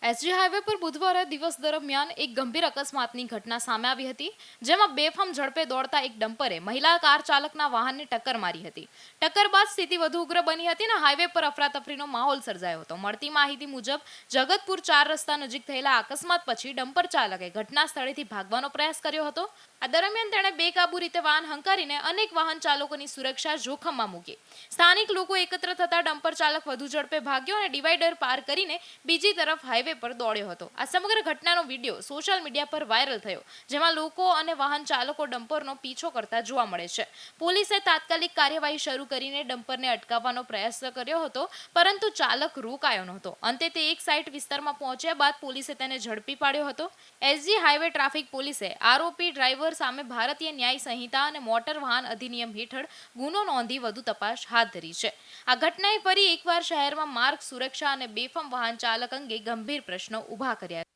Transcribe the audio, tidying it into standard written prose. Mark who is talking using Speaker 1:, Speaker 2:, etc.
Speaker 1: SG highway પર બુધવારે દિવસ દરમિયાન એક ગંભીર અકસ્માતની ઘટના સામે આવી હતી, જેમાં બેફામ ઝડપે દોડતા એક ડમ્પરે મહિલા કાર ચાલકના વાહનને ટક્કર મારી હતી. ટક્કર બાદ સ્થિતિ વધુ ઉગ્ર બની હતી અને હાઈવે પર અફરાતફરીનો માહોલ સર્જાયો હતો. મળતી માહિતી મુજબ જગતપુર 4 રસ્તા નજીક થયેલા અકસ્માત પછી ડમ્પર ચાલકે ઘટના સ્થળેથી ભાગવાનો પ્રયાસ કર્યો હતો. આ દરમિયાન તેણે બેકાબૂ રીતે વાહન હંકારીને અનેક વાહન ચાલકોની સુરક્ષા જોખમમાં મૂકી. સ્થાનિક લોકો એકત્ર થતા ડમ્પર ચાલક વધુ ઝડપે ભાગ્યો અને ડિવાઈડર પાર કરીને બીજી તરફ હાઈવે પર દોડ્યો હતો. આ સમગ્ર ઘટનાનો વિડીયો સોશિયલ મીડિયા પર વાયરલ થયો, જેમાં લોકો અને વાહન ચાલકો ડમ્પરનો પીછો કરતા જોવા મળે છે. પોલીસે તાત્કાલિક કાર્યવાહી શરૂ કરીને ડમ્પરને અટકાવવાનો પ્રયાસ કર્યો હતો, પરંતુ ચાલક રોકાયો નહોતો. અંતે તે એક સાઇટ વિસ્તારમાં પહોંચ્યા બાદ પોલીસે તેને ઝડપી પાડ્યો હતો. એસજી હાઈવે ટ્રાફિક પોલીસે આરોપી ડ્રાઈવર સામે ભારતીય ન્યાય સંહિતા અને મોટર વાહન અધિનિયમ હેઠળ ગુનો નોંધી વધુ તપાસ હાથ ધરી છે. આ ઘટનાએ ફરી એકવાર શહેરમાં માર્ગ સુરક્ષા અને બેફામ વાહન ચાલક અંગે ગંભીર પ્રશ્નો ઊભા કર્યા.